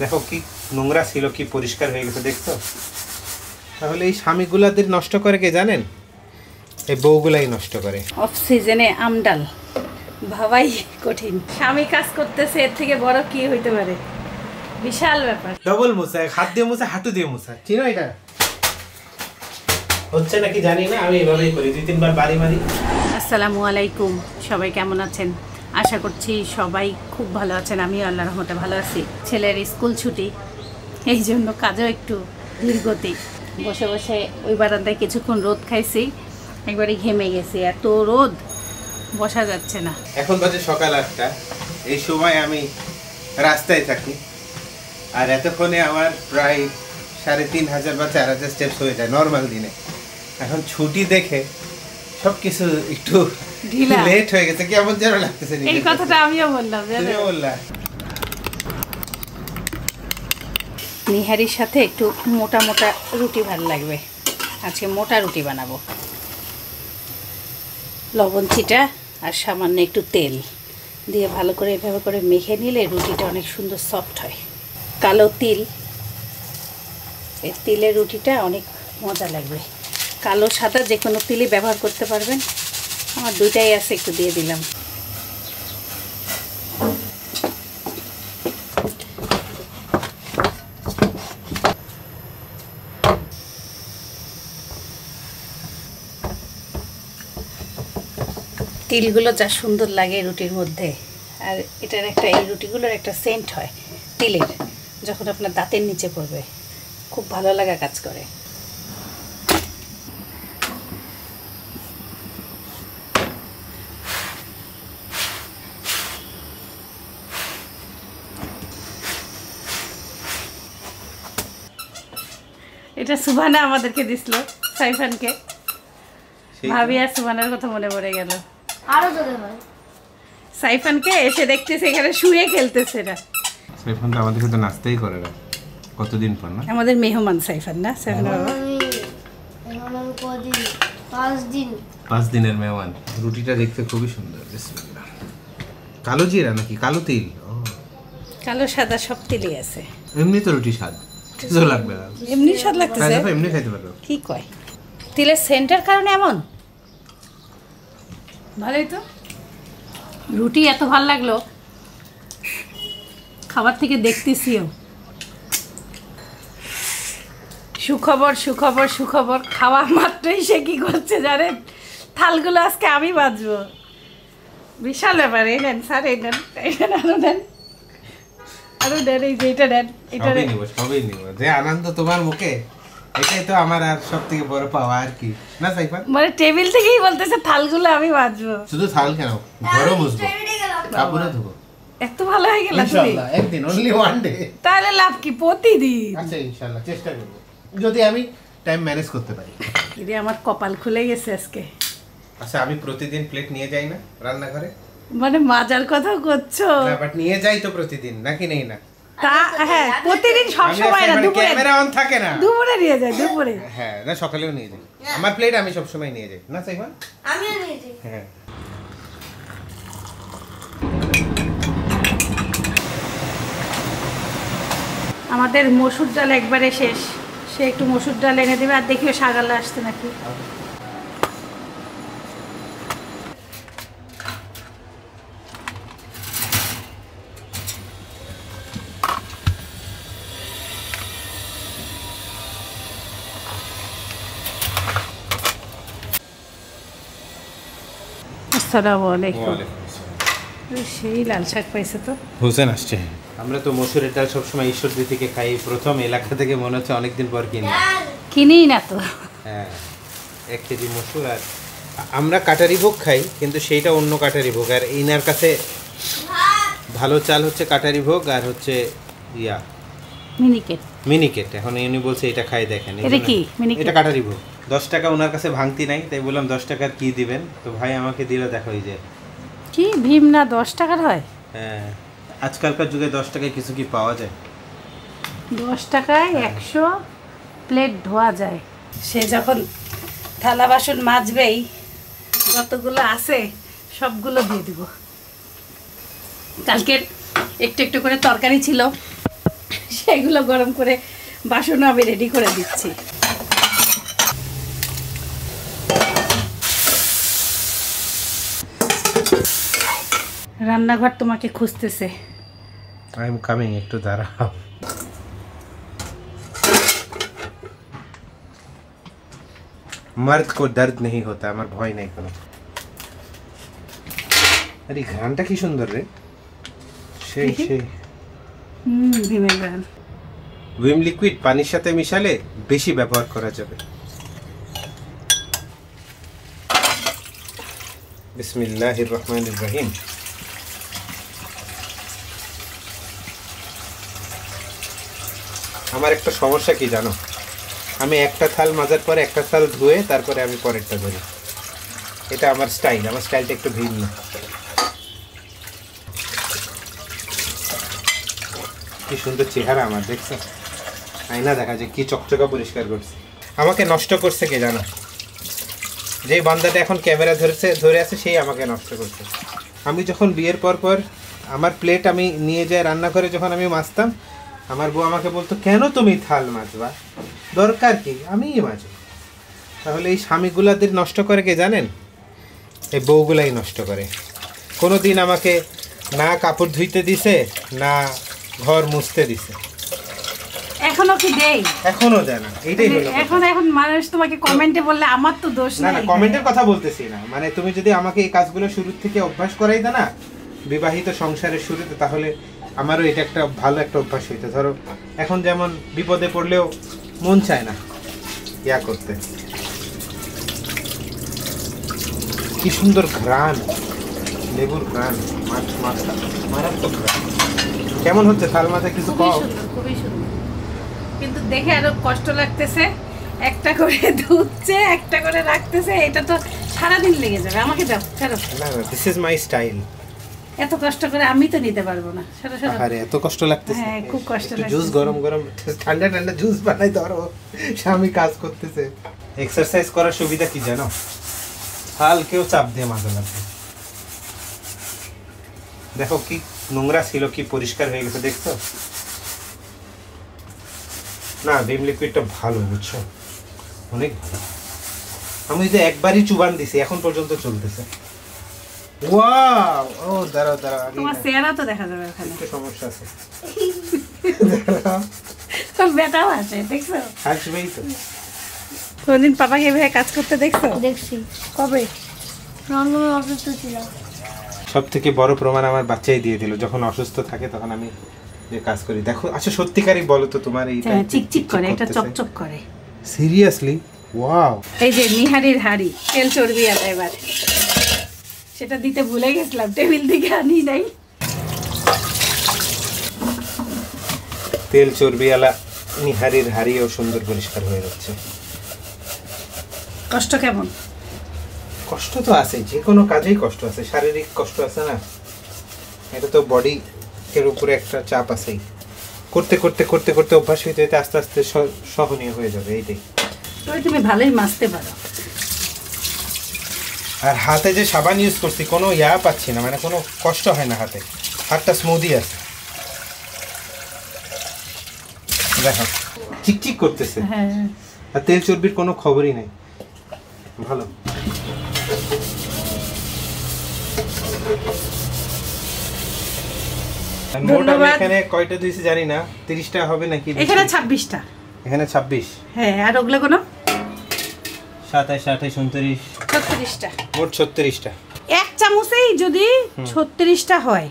দেখো কি নোংরা ছিল, কি পরিষ্কার হয়ে গেছে দেখছো। তাহলে এই স্বামীগুলাদের নষ্ট করে কে জানেন? এই বউগুলাই নষ্ট করে। অফ সিজনে আমডাল ভাবাই কঠিন। স্বামী কাজ করতেছে, এর থেকে বড় কি হইতে পারে? বিশাল ব্যাপার। ডবল মোছা, হাত দিয়ে মোছা, হাঁটু দিয়ে মোছা, চিনো এটা? হচ্ছে নাকি জানি না, আমি এভাবেই করি, 2-3 বার বাড়ি মারি। আসসালামু আলাইকুম, সবাই কেমন আছেন? আশা করছি সবাই খুব ভালো আছেন। আমিও আল্লাহর রহমতে ভালো আছি। ছেলের স্কুল ছুটি, এই জন্য কাজও একটু ধীরগতি। বসে বসে ওই বারান্দায় কিছুক্ষণ রোদ খাইছি, একবারে ঘেমে গেছি, এত রোদ বসা যাচ্ছে না। এখন বাজে সকাল 8টা, এই সময় আমি রাস্তায় থাকি, আর এতক্ষণে আমার প্রায় 3500 বা 4000 স্টেপস হয়ে যায় নর্মাল দিনে। এখন ছুটি দেখে সবকিছু একটু ঢিলা লেট হয়ে গেছে, কেমন যেন লাগতেছে। এই কথাটা আমিও বললাম। নিহারির সাথে একটু মোটা মোটা রুটি ভালো লাগবে, আজকে মোটা রুটি বানাবো। লবণ ছিটা আর সামান্য একটু তেল দিয়ে ভালো করে এভাবে করে মেখে নিলে রুটিটা অনেক সুন্দর সফট হয়। কালো তিল, এই তিলের রুটিটা অনেক মজা লাগবে। কালো সাদা যে কোনো তিলই ব্যবহার করতে পারবেন, আমার দুইটাই আছে, একটু দিয়ে দিলাম। তিলগুলো যা সুন্দর লাগে রুটির মধ্যে, আর এটার একটা, এই রুটিগুলোর একটা সেন্ট হয় তিলের, যখন আপনার দাঁতের নিচে পড়বে খুব ভালো লাগা কাজ করে। এটা সুবানা আমাদেরকে দিছিল, সাইফানকে। ভাবি আর সুবানার কথা মনে পড়ে গেল। আরো জোরে হয়। সাইফানকে এসে দেখতেছে এখানে শুয়ে খেলতেছে না। সাইফান তো আমাদের সাথে নাস্তাই করে না কতদিন পর, না? আমাদের মেহমান সাইফান, না সাইফান বাবা? আমি কদিন, 5 দিনের মেহমান। রুটিটা দেখতে খুবই সুন্দর, বিসমিল্লাহ। কালো জিরা নাকি কালো তিল? কালো সাদা সব তিলই আছে। এমনি তো রুটি স্বাদ, কিছু লাগবে না, এমনি স্বাদ লাগতেছে, এমনি খাইতে পারো। কি কয়? তিলের সেন্টের কারণে এমন ভালোই তো। রুটি এত ভালো লাগলো, খাবার থেকে দেখতেছিও। সুখবর সুখবর সুখবর, খাওয়া মাত্রই সে কি করছে জানেন? থালগুলো আজকে আমি বাজবো, বিশাল ব্যাপার। এই নেন স্যার, এই নেন, এই নেন, আরো নেন, আরো নেন, এই যে এটা নেন, এটা নেন। সবই নিব, যে আনন্দ তোমার মুখে, এটাই তো আমার আর সব থেকে বড় পাওয়া, আর কি না সাইফান? মানে টেবিল থেকেই বলতেছে থালগুলো আমি বাজবো। শুধু থাল কেন, ঘরও মুছবো, কাপড়ও ধোবো। এত ভালো হয়ে গেল তুমি। ইনশাআল্লাহ একদিন, অনলি ওয়ান ডে। তাহলে লাভ কি? প্রতিদিন। আচ্ছা ইনশাআল্লাহ চেষ্টা করব, যদি আমি টাইম ম্যানেজ করতে পারি। কিরে আমার কপাল খুলে গেছে আজকে। আচ্ছা আমি প্রতিদিন প্লেট নিয়ে যাই না রান্নাঘরে? মানে মাজার কথা করছো? না বাট নিয়ে যাই তো প্রতিদিন, নাকি নেই না? তা হ্যাঁ, প্রতিদিন সব সময় না, দুপুরে। ক্যামেরা অন থাকে না, দুপুরে নিয়ে যাই, দুপুরে। হ্যাঁ না সকালেও নিয়ে যাই। আমার প্লেট আমি সব সময় নিয়ে যাই, না সাইফান? আমিও নিয়ে যাই। হ্যাঁ। আমাদের মসুর ডাল একবারে শেষ, সে একটু মসুর ডাল এনে দেবে, আর দেখিও শাগালা আসতে নাকি। আসসালামু আলাইকুম। সেই লাল শাক পাইছে তো, হোসেন আসছে। আমরা তো মসুরের ডাল সবসময় ঈশ্বরদী থেকে খাই, প্রথম এলাকা থেকে মনে হচ্ছে অনেকদিন পর কিনেই না তো। হ্যাঁ 1 কেজি মসুর, আর আমরা কাটারি ভোগ খাই, কিন্তু সেইটা অন্য কাটারি ভোগ। আর ইনার কাছে ভালো চাল হচ্ছে কাটারি ভোগ, আর হচ্ছে ইয়া মিনিকেট। এখন ইনি বলছে এটা খাই দেখেন, এটা কি মিনিকেট? এটা কাটারি ভোগ। 10 টাকা ওনার কাছে ভাঙতি নাই, তাই বললাম 10 টাকার কি দিবেন, তো ভাই আমাকে দিল। দেখো এই যে কি ভীম না 10 টাকার হয়? হ্যাঁ আজকালকার যুগে 10 টাকায় কিছু কি পাওয়া যায়? 10 টাকায় 100 প্লেট ধোয়া যায়। সে যখন থালা বাসন মাজবেই, যতগুলো আছে সবগুলো দিয়ে দিব। কালকের একটু একটু করে তরকারি ছিল, সেগুলো গরম করে বাসনও আমি রেডি করে দিচ্ছি। রান্নাঘর তোমাকে খুঁজতেছে। আই এম কামিং, একটু দাঁড়াও। मर्द को दर्द नहीं होता, আমার ভয় নাই কোনো। আরে ঘ্রাণটা কি সুন্দর রে, সেই সেই। ভিমের ঘ্রাণ। ভিম লিকুইড পানির সাথে মিশালে বেশি ব্যবহার করা যাবে। বিসমিল্লাহির রহমানির রহিম। আমার একটা সমস্যা কি জানো, আমি একটা থাল মাজার পরে একটা থাল ধুয়ে তারপরে আমি পরেরটা ধরি। এটা আমার স্টাইল, আমার স্টাইলটা একটু ভিন্ন। কি সুন্দর চেহারা আমার, দেখছো? আয়না দেখা যায় কি চকচকা পরিষ্কার করছে। আমাকে নষ্ট করছে কে জানো? যে বান্দাটা এখন ক্যামেরা ধরে আছে সেই আমাকে নষ্ট করছে। আমি যখন বিয়ের পর আমার প্লেট আমি নিয়ে যাই রান্নাঘরে, যখন আমি মাজতাম আমার বউ আমাকে বলতো, কেন তুমি থাল মাজবা, দরকার কি, আমিই মাজবো। তাহলে এই স্বামীগুলাদের নষ্ট করে কে জানেন? এই বউগুলাই নষ্ট করে। কোনো দিন আমাকে না কাপড় ধুইতে দিছে, না ঘর মুছতে দিছে। এখনো কি দেই? এখনো দেয় না, এইটাই হলো কথা। এখন মানুষ তোমাকে কমেন্টে বললে আমার তো দোষ না নাই। না, কমেন্টের কথা বলতেছি না, মানে তুমি যদি আমাকে এই কাজগুলো শুরু থেকে অভ্যাস করাই দাও না বিবাহিত সংসারের শুরুতে, তাহলে আমারও এটা একটা ভালো একটা অভ্যাস হইতো। ধরো এখন যেমন বিপদে পড়লেও মন চায় না ইয়া করতে। কি সুন্দর ঘ্রাণ, লেবুর ঘ্রাণ, মারাত্মক ঘ্রাণ। কেমন হচ্ছে থাল মাথা কিছু খুবই কও? সুন্দর, খুবই সুন্দর। কিন্তু দেখে আরো কষ্ট লাগতেছে, একটা করে ধুচ্ছে একটা করে রাখতেছে, এটা তো সারাদিন লেগে যাবে। আমাকে দাও, ছাড়ো। না না, দিস ইজ মাই স্টাইল। এত কষ্ট করে আমি তো নিতে পারবো না। ছাড়ো ছাড়ো। আরে এত কষ্ট লাগতেছে? হ্যাঁ, খুব কষ্ট একটু লাগছে। জুস গরম গরম ঠান্ডা ঠান্ডা জুস বানাই ধরো, স্বামী কাজ করতেছে। এক্সারসাইজ করার সুবিধা কি জানো? হালকেও চাপ দিয়ে মাজা লাগবে। দেখো কি নোংরা ছিল, কি পরিষ্কার হয়ে গেছে, দেখছো? না, ভিম লিকুইডটা ভালো, বুঝছো, অনেক ভালো। আমি যে একবারই চুবান দিছি, এখন পর্যন্ত চলতেছে। ওয়াও! ও দাঁড়াও দাঁড়াও, তোমার চেহারা তো দেখা যাবে ওখানে। একটু সমস্যা আছে। তোর বেটাও আছে, দেখছো? আসবেই তো। কোনদিন পাপাকে এভাবে কাজ করতে দেখছো? দেখছি, কবে? আমি অসুস্থ ছিলাম। সব থেকে বড় প্রমাণ আমার বাচ্চাই দিয়ে দিল, যখন অসুস্থ থাকে তখন আমি যে কাজ করি। দেখো, আচ্ছা সত্যিকারই বলো তো, তোমার এই চিকচিক করে, এটা চকচক করে। সিরিয়াসলি? ওয়াও! এই যে নিহারির হাড়ি, তেল চর্বি আলা, এবার সেটা দিতে ভুলে গেছিলাম, টেবিল থেকে আনি নাই। তেল চর্বিওয়ালা নিহারির হাড়িও সুন্দর পরিষ্কার হয়ে যাচ্ছে। কষ্ট কেমন? কষ্ট তো আছে, যে কোনো কাজেই কষ্ট আছে, শারীরিক কষ্ট আছে না, এটা তো বডি এর উপরে একটা চাপ আছেই। করতে করতে করতে করতে অভ্যাস হইতে হইতে আস্তে আস্তে সহনীয় হয়ে যাবে, এইটাই। তবে তুমি ভালোই মাজতে পারো। আর হাতে যে সাবান ইউজ করছি, কোনো ইয়া পাচ্ছি না, মানে কোনো কষ্ট হয় না হাতে, হাতটা স্মুদি আছে। দেখো চিকচিক করতেছে, হ্যাঁ, আর তেল চর্বির কোনো খবরই নেই। ভালো। মোট আমি এখানে কয়টা দিয়েছি জানি না, 30টা হবে নাকি? এখানে 26টা। এখানে 26। হ্যাঁ, আর ওগুলো কোনো 27, 28, 29, 36টা। মোট 36টা। এক চামচেই যদি 36টা হয়,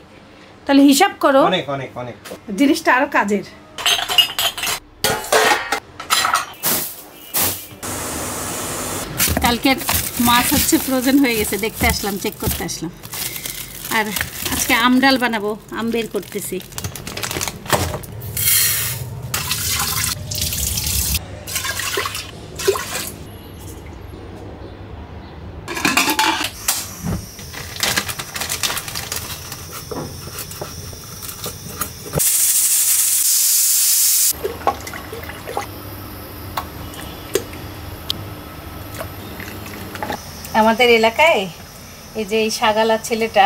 তাহলে হিসাব করো। অনেক অনেক অনেক। জিনিসটা আরো কাজের। কালকের মাছ হচ্ছে ফ্রোজেন হয়ে গেছে, দেখতে আসলাম, চেক করতে আসলাম। আর আজকে আম ডাল বানাবো, আম বের করতেছি। আমাদের এলাকায় এই যে এই শাগালা ছেলেটা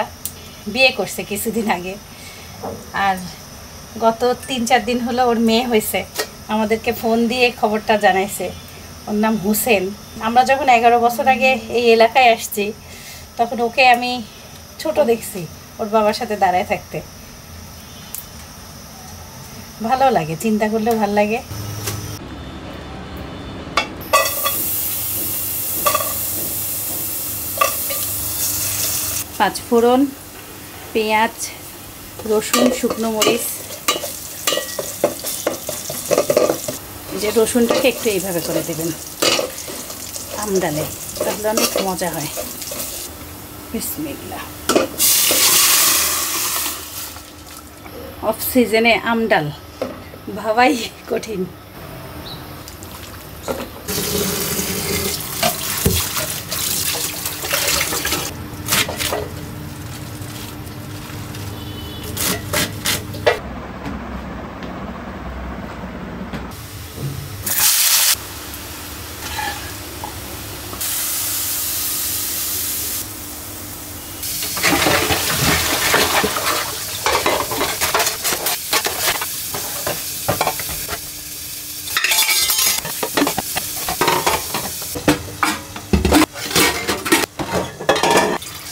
বিয়ে করছে কিছুদিন আগে, আর গত 3-4 দিন হলো ওর মেয়ে হয়েছে, আমাদেরকে ফোন দিয়ে খবরটা জানাইছে। ওর নাম হোসেন। আমরা যখন 11 বছর আগে এই এলাকায় আসছি তখন ওকে আমি ছোট দেখছি ওর বাবার সাথে দাঁড়ায় থাকতে। ভালো লাগে, চিন্তা করলেও ভালো লাগে। পাঁচফোড়ন, পেঁয়াজ, রসুন, শুকনো মরিচ। যে রসুনটাকে একটু এইভাবে করে দেবেন আমডালে, তাহলে অনেক মজা হয়। বিসমিল্লাহ। অফ সিজনে আমডাল ভাবাই কঠিন।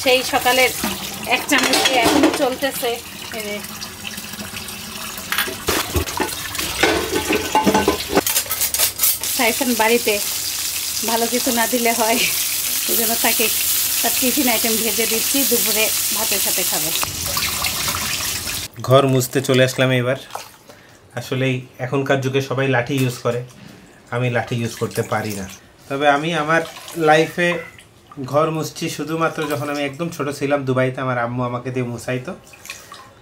সেই সকালের 1 চামচ এখনো চলতেছে। সাইফান বাড়িতে ভালো কিছু না দিলে হয়, এই জন্য তাকে তার টিফিন আইটেম ভেজে দিচ্ছি, দুপুরে ভাতের সাথে খাবে। ঘর মুছতে চলে আসলাম এবার। আসলেই এখনকার যুগে সবাই লাঠি ইউজ করে, আমি লাঠি ইউজ করতে পারি না। তবে আমি আমার লাইফে ঘর মুছছি শুধুমাত্র যখন আমি একদম ছোট ছিলাম দুবাইতে, আমার আম্মু আমাকে দিয়ে মুছাইতো।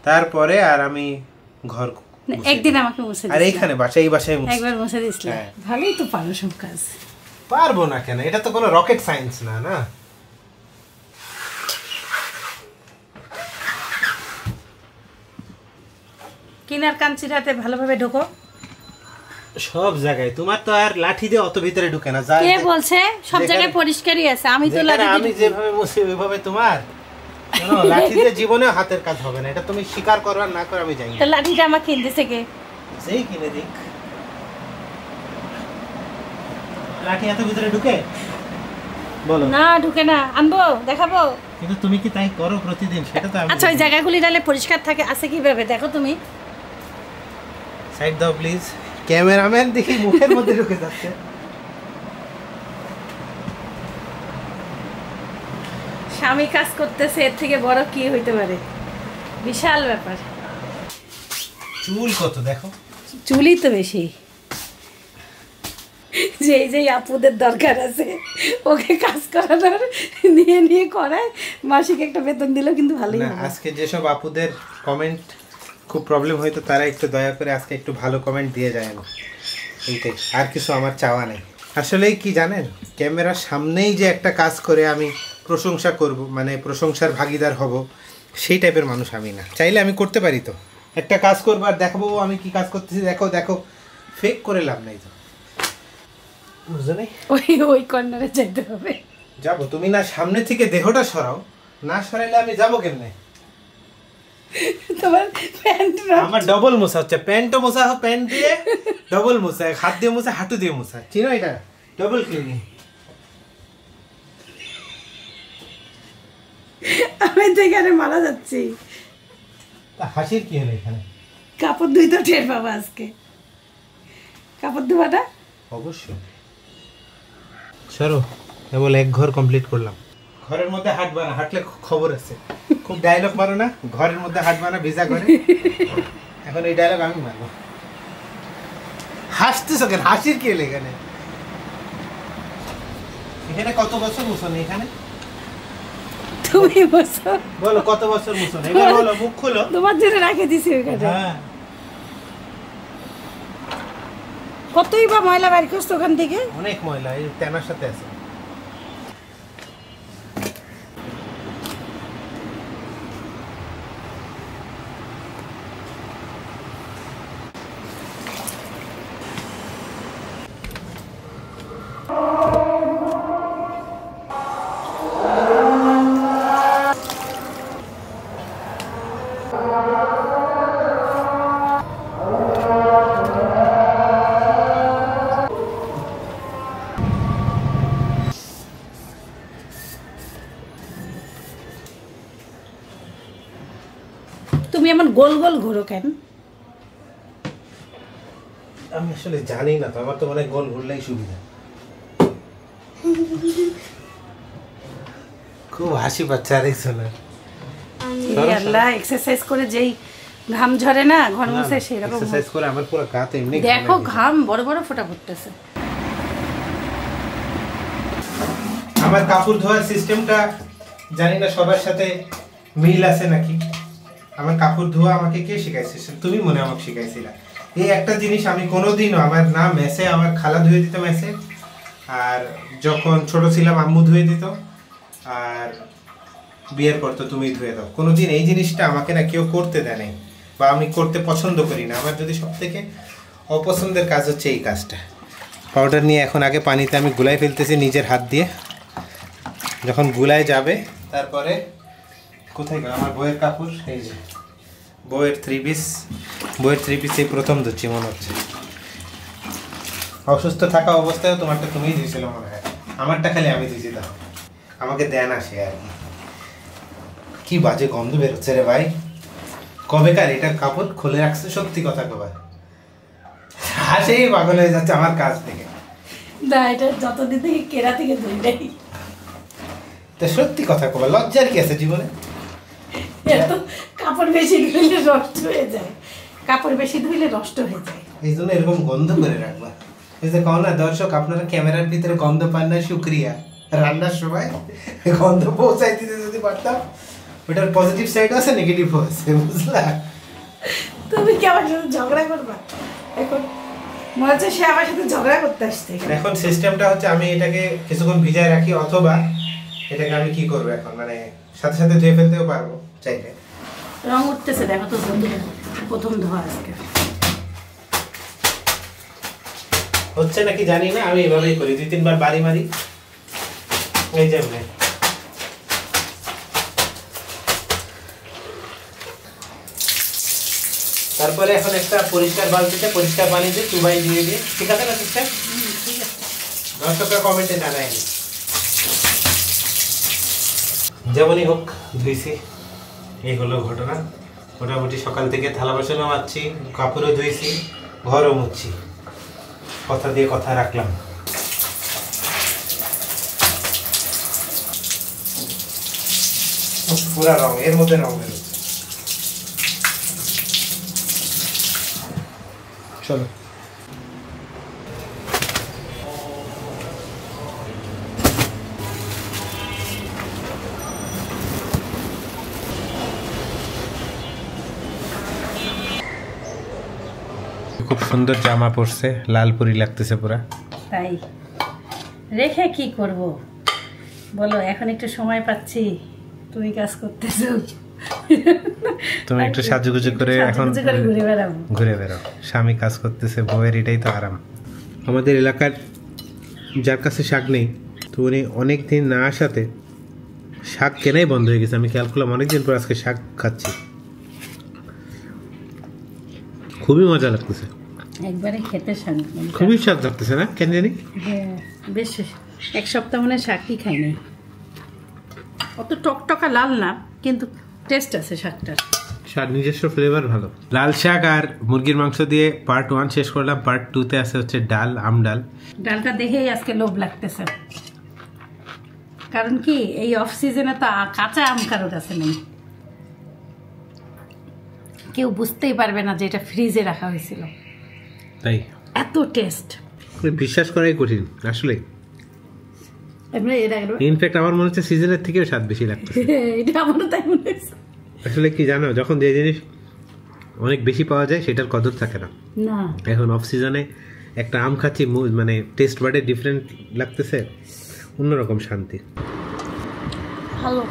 তারপরে আর আমি ঘর একদিন আমাকে মুছে আর এইখানে এই বাসায় একবার মুছে দিয়েছিলাম। ভালোই তো পারো সব কাজ। পারবো না কেন? এটা তো কোনো রকেট সায়েন্স না। না কিনার কাঞ্চিরাতে ভালোভাবে ঢোকো সব জায়গায়। তোমার তো আর লাঠি দিয়ে অত ভিতরে ঢুকে না। কে বলছে? সব জায়গায় পরিষ্কারই আছে। আমি তো লাঠি আমি যেভাবে মুছি ওইভাবে তোমার লাঠি দিয়ে জীবনে হাতের কাজ হবে না। এটা তুমি স্বীকার করো আর না করো আমি জানি। তো লাঠিটা আমার কিনতেছে কে? সেই কিনে দিক। লাঠি এত ভিতরে ঢুকে? বলো না, ঢুকে না। আনবো, দেখাবো। কিন্তু তুমি কি তাই করো প্রতিদিন? সেটা তো আমি আচ্ছা, ওই জায়গাগুলি ডালে পরিষ্কার থাকে আছে কিভাবে দেখো তুমি। সাইড দাও প্লিজ। ক্যামেরাম্যান দেখি মুখের মধ্যে ঢুকে যাচ্ছে। স্বামী কাজ করতেছে, এর থেকে বড় কি হইতে পারে? বিশাল ব্যাপার। চুল কত দেখো। চুলই তো বেশি। যেই আপুদের দরকার আছে ওকে কাজ করানোর নিয়ে করায়, মাসিক একটা বেতন দিলেও কিন্তু ভালোই না, হবে। আজকে যেসব আপুদের কমেন্ট খুব প্রবলেম হয়তো তারা একটু দয়া করে আজকে একটু ভালো কমেন্ট দিয়ে যায় না, এইটাই। আর কিছু আমার চাওয়া নেই। আসলেই কি জানেন, ক্যামেরার সামনেই যে একটা কাজ করে আমি প্রশংসা করব, মানে প্রশংসার ভাগিদার হব, সেই টাইপের মানুষ আমি না। চাইলে আমি করতে পারি তো, একটা কাজ করবো আর দেখাবো আমি কি কাজ করতেছি, দেখো দেখো, ফেক করে লাভ নাই তো, বুঝলে নেই? ওই কর্নারে যেতে হবে। যাবো, তুমি না সামনে থেকে দেহটা সরাও, না সরাইলে আমি যাবো কেমনে? তোমার প্যান্ট আমার ডবল মোছা হচ্ছে, প্যান্টও মোছা হোক, প্যান্ট দিয়ে ডবল মোছা, হাত দিয়ে মোছা, হাঁটু দিয়ে মোছা, চিনো এটা? Double cleaning. আমি তো এখানে মারা যাচ্ছি। হাসির কি হলো এখানে? কাপড় ধুই তো টের পাবো আজকে। কাপড় ধোয়াটা অবশ্যই। সরো, কেবল এক ঘর কমপ্লিট করলাম। ঘরের মধ্যে হাঁটবা না, হাঁটলে খবর আছে। খুব ডায়লগ মারো না, ঘরের মধ্যে হাঁটবা না ভিজা ঘরে। এখন এই ডায়লগ আমি মারবো। হাসতেছো কেন? হাসির কি হলো এখানে? এখানে কত বছর মুছনি? এখানে তুমি বসো, বলো কত বছর মুছনি? এবার বলো, মুখ খুলো। তোমার জন্য রেখে দিছি ওখানে। হ্যাঁ, কতই বা ময়লা বাইর করছো ওখান থেকে? অনেক ময়লা এই তেনার সাথে আছে। গোল গোল ঘোরো কেন? আমি আসলে জানি না তো, আমার তো মনে হয় গোল ঘুরলেই সুবিধা। খুব হাসি পাচ্ছে আরেকজন। আল্লাহ, এক্সারসাইজ করে যেই ঘাম ঝরে না ঘর মুছে সেরকম এক্সারসাইজ করে আমার পুরো গাতে এমনি দেখো ঘাম বড় বড় ফোঁটা পড়তেছে। আমার কাপড় ধোয়ার সিস্টেমটা জানি না সবার সাথে মিল আছে নাকি। আমার কাপড় ধোয়া আমাকে কে শিখাইছে? তুমি মনে আমাকে শিখাইছিলা। এই একটা জিনিস আমি কোনোদিনও আমার না মেসে আমার খালা ধুয়ে দিত মেসে, আর যখন ছোট ছিলাম আম্মু ধুয়ে দিত, আর বিয়ের পর তো তুমি ধুয়ে দাও। কোনোদিন এই জিনিসটা আমাকে না কেউ করতে দেয় নাই, বা আমি করতে পছন্দ করি না। আমার যদি সব থেকে অপছন্দের কাজ হচ্ছে এই কাজটা। পাউডার নিয়ে এখন আগে পানিতে আমি গুলাই ফেলতেছি নিজের হাত দিয়ে। যখন গুলায় যাবে তারপরে কোথায় গেল আমার বইয়ের কাপড়? এই যে বইয়ের থ্রি পিস এই প্রথম ধুচ্ছি মনে হচ্ছে। অসুস্থ থাকা অবস্থায় তোমারটা তুমিই ধুয়েছিল মনে হয়, আমারটা খালি আমি ধুয়েছি। দাও আমাকে দেন আসে আর কি বাজে গন্ধ বেরোচ্ছে রে ভাই। কবেকার এটা কাপড় খুলে রাখছে? সত্যি কথা কবার হাসেই পাগল হয়ে যাচ্ছে আমার কাজ থেকে। না, এটা যতদিন থেকে কেরা থেকে ধুই নাই। তা সত্যি কথা কবার, লজ্জার কি আছে জীবনে? এত কাপড় বেশি ধুইলে নষ্ট হয়ে যায়, কাপড় বেশি ধুইলে নষ্ট হয়ে যায়। এই জন্য এরকম গন্ধ করে রাখবা। এই যে কও না দর্শক, আপনারা ক্যামেরার ভিতরে গন্ধ পান না, শুক্রিয়া। রান্নার সময় গন্ধ পৌঁছাই দিতে যদি পারতাম। ওটার পজিটিভ সাইডও আছে, নেগেটিভও আছে, বুঝলা? তুমি কি আমার সাথে ঝগড়া করবা এখন? মনে হচ্ছে সে আমার সাথে ঝগড়া করতে আসছে। এখন সিস্টেমটা হচ্ছে আমি এটাকে কিছুক্ষণ ভিজায় রাখি, অথবা এটাকে আমি কি করবো এখন, মানে সাথে সাথে ধুয়ে ফেলতেও পারবো চাইলে। রং উঠতেছে দেখো তো, প্রথম ধোয়া আজকে হচ্ছে নাকি জানি না, আমি এভাবেই করি, 2-3 বার বাড়ি মারি। এই যে তারপরে এখন একটা পরিষ্কার বালতিতে পরিষ্কার পানি দিয়ে চুবাই দিয়ে দিয়ে, ঠিক আছে না সিস্টেম? ঠিক আছে। দর্শকরা কমেন্টে জানায়নি। যেমনই হোক ধুইছি, এই হলো ঘটনা। মোটামুটি সকাল থেকে থালা বাসনও মাজছি, কাপড়ও ধুইছি, ঘরও মুছছি। কথা দিয়ে কথা রাখলাম। পুরা রং, এর মধ্যে রং বেরোচ্ছে। চলো খুব সুন্দর জামা পরছে, লাল পরি লাগতেছে পুরা। তাই রেখে কি করব বলো? এখন একটু সময় পাচ্ছি, তুমি কাজ করতেছো, তুমি একটু সাজুগুজু করে এখন ঘুরে বেড়াও। স্বামী কাজ করতেছে, বউয়ের এটাই তো আরাম। আমাদের এলাকার যার কাছে শাক নেই, তো উনি অনেক দিন না আসাতে শাক কেনাই বন্ধ হয়ে গেছে। আমি খেয়াল করলাম অনেকদিন পর আজকে শাক খাচ্ছি, খুবই মজা লাগতেছে। একবারে খেতে খুবই স্বাদ লাগতেছে না কেন জানি। হ্যাঁ, বেশ এক সপ্তাহ মনে শাকই খাইনি। অত টকটকা লাল না, কিন্তু টেস্ট আছে শাকটার। শাক নিজস্ব ফ্লেভার ভালো। লাল শাক আর মুরগির মাংস দিয়ে পার্ট 1 শেষ করলাম। পার্ট 2-তে আছে হচ্ছে ডাল, আম ডাল। ডালটা দেখেই আজকে লোভ লাগতেছে, কারণ কি এই অফ সিজনে তো কাঁচা আম কারোর কাছে নেই। কেউ বুঝতেই পারবে না যে এটা ফ্রিজে রাখা হয়েছিল, তাই এত টেস্ট বিশ্বাস করাই কঠিন আসলে। ইনফ্যাক্ট আমার মনে হচ্ছে সিজনের থেকেও স্বাদ বেশি লাগতেছে। এটা আমারও তাই মনে হচ্ছে। আসলে কি জানো, যখন যে জিনিস অনেক বেশি পাওয়া যায় সেটার কদর থাকে না। এখন অফ সিজনে একটা আম খাচ্ছি, মানে টেস্ট বাডে ডিফারেন্ট লাগতেছে, অন্যরকম শান্তি। ভালো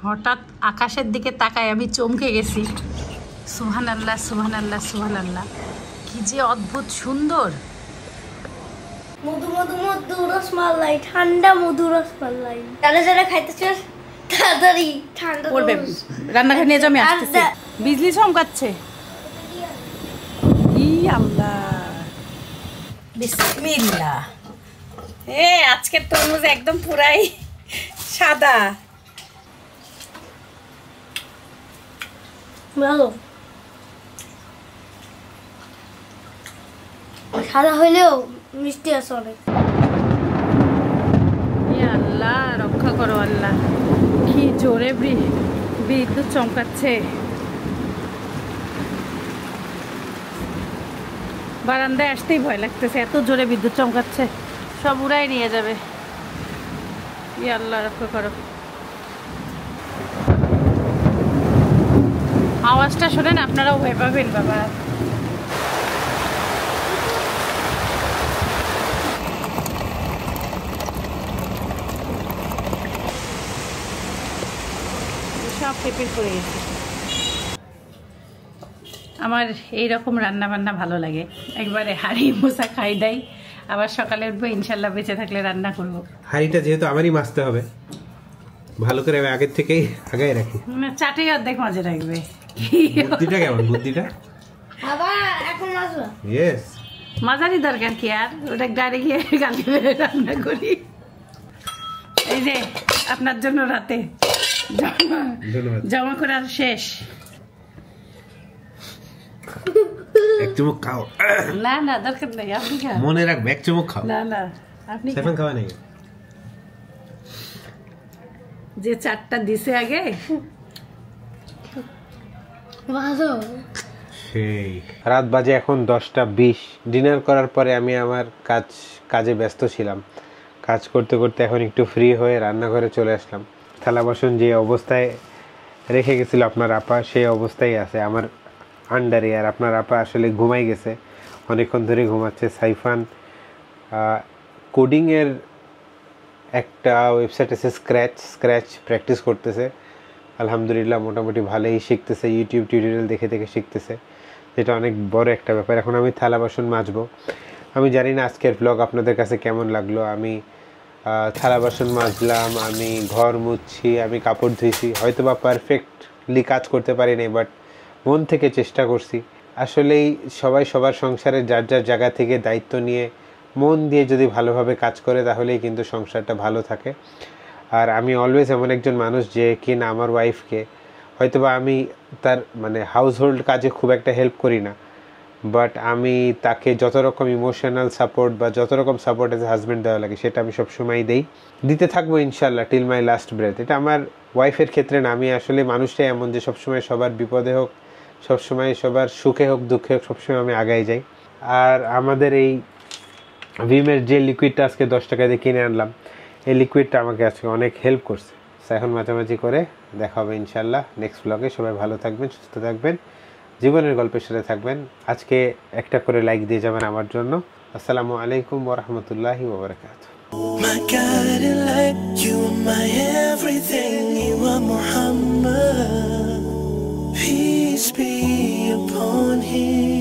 হঠাৎ আকাশের দিকে তাকায় আমি চমকে গেছি। সুবহানাল্লাহ, সুবহানাল্লাহ, সুবহানাল্লাহ, কি যে অদ্ভুত সুন্দর। মধু মধু মধু রসমালাই, ঠান্ডা মধু রসমালাই। যারা যারা খাইতেছে তাড়াতাড়ি ঠান্ডা পড়বে। রান্নাঘরে নিয়ে যাও, আমি আসতেছি। বিজলি চমকাচ্ছে। ই আল্লাহ, বিসমিল্লাহ। আজকের তরমুজ একদম পুরাই সাদা। ভালো সাদা হইলেও মিষ্টি আছে অনেক। আল্লাহ রক্ষা করো আল্লাহ, কি জোরে বিদ্যুৎ চমকাচ্ছে। বারান্দায় আসতেই ভয় লাগতেছে, এত জোরে বিদ্যুৎ চমকাচ্ছে, সব উড়াই নিয়ে যাবে। আল্লাহ রক্ষা করো। আওয়াজটা শোনেন আপনারাও ভয় পাবেন বাবা। সব পেপের পড়ে গেছে। আমার এইরকম রান্না বান্না ভালো লাগে, একবারে হাঁড়ি মোছা খাই দেয়, আবার সকালে উঠবো ইনশাল্লাহ বেঁচে থাকলে রান্না করবো। হাঁড়িটা যেহেতু আমারই মাজতে হবে, ভালো করে আমি আগের থেকেই আগায় রাখি। চাটেই অর্ধেক মাঝে রাখবে। বুদ্ধিটা কেমন? বুদ্ধিটা আবার এখন আসবে। ইয়েস, মাঝারি দরকার কি আর, ওটা গাড়ি গিয়ে গালি বেড়ে রান্না করি। এই যে আপনার জন্য রাতে জমা করার শেষ। এক চুমুক খাও। না না দরকার নেই, আপনি খান। মনে রাখবে, এক চুমুক খাও। না না আপনি সেভেন খাওয়া নেই। যে চারটা দিছে আগে ভালো। সেই রাত বাজে এখন 10:20। ডিনার করার পরে আমি আমার কাজে ব্যস্ত ছিলাম। কাজ করতে করতে এখন একটু ফ্রি হয়ে রান্নাঘরে চলে আসলাম। থালা বাসন যে অবস্থায় রেখে গেছিল আপনার আপা, সেই অবস্থায় আছে আমার আন্ডারে। আর আপনার আপা আসলে ঘুমাই গেছে, অনেকক্ষণ ধরে ঘুমাচ্ছে। সাইফান কোডিংয়ের একটা ওয়েবসাইট আছে স্ক্র্যাচ প্র্যাকটিস করতেছে। আলহামদুলিল্লাহ মোটামুটি ভালোই শিখতেছে, ইউটিউব টিউটোরিয়াল দেখে দেখে শিখতেছে, যেটা অনেক বড় একটা ব্যাপার। এখন আমি থালা বাসন মাজবো। আমি জানি না আজকের ব্লগ আপনাদের কাছে কেমন লাগলো। আমি থালা বাসন মাজলাম, আমি ঘর মুছছি, আমি কাপড় ধুইছি। হয়তো বা পারফেক্টলি কাজ করতে পারিনি, বাট মন থেকে চেষ্টা করছি। আসলেই সবাই সবার সংসারে যার যার জায়গা থেকে দায়িত্ব নিয়ে মন দিয়ে যদি ভালোভাবে কাজ করে, তাহলেই কিন্তু সংসারটা ভালো থাকে। আর আমি অলওয়েজ এমন একজন মানুষ যে কিনা আমার ওয়াইফকে, হয়তোবা আমি তার মানে হাউস হোল্ড কাজে খুব একটা হেল্প করি না, বাট আমি তাকে যত রকম ইমোশনাল সাপোর্ট বা যত রকম সাপোর্ট এজ হাজব্যান্ড দেওয়া লাগে, সেটা আমি সবসময়ই দিতে থাকবো ইনশাল্লাহ, টিল মাই লাস্ট ব্রেথ। এটা আমার ওয়াইফের ক্ষেত্রে না, আমি আসলে মানুষটাই এমন যে সবসময় সবার বিপদে হোক, সবসময় সবার সুখে হোক দুঃখে হোক, সবসময় আমি আগাই যাই। আর আমাদের এই ভিমের যে লিকুইডটা আজকে 10 টাকা দিয়ে কিনে আনলাম, এই লিকুইডটা আমাকে আজকে অনেক হেল্প করছে। এখন মাঝামাঝি করে দেখা হবে ইনশাল্লাহ নেক্সট ব্লগে। সবাই ভালো থাকবেন, সুস্থ থাকবেন, জীবনের গল্পের সাথে থাকবেন। আজকে একটা করে লাইক দিয়ে যাবেন আমার জন্য। আসসালামু আলাইকুম ওয়া রাহমাতুল্লাহি ওয়া বারাকাতুহু। My guiding light, you are my everything, you are Muhammad. Peace be upon him.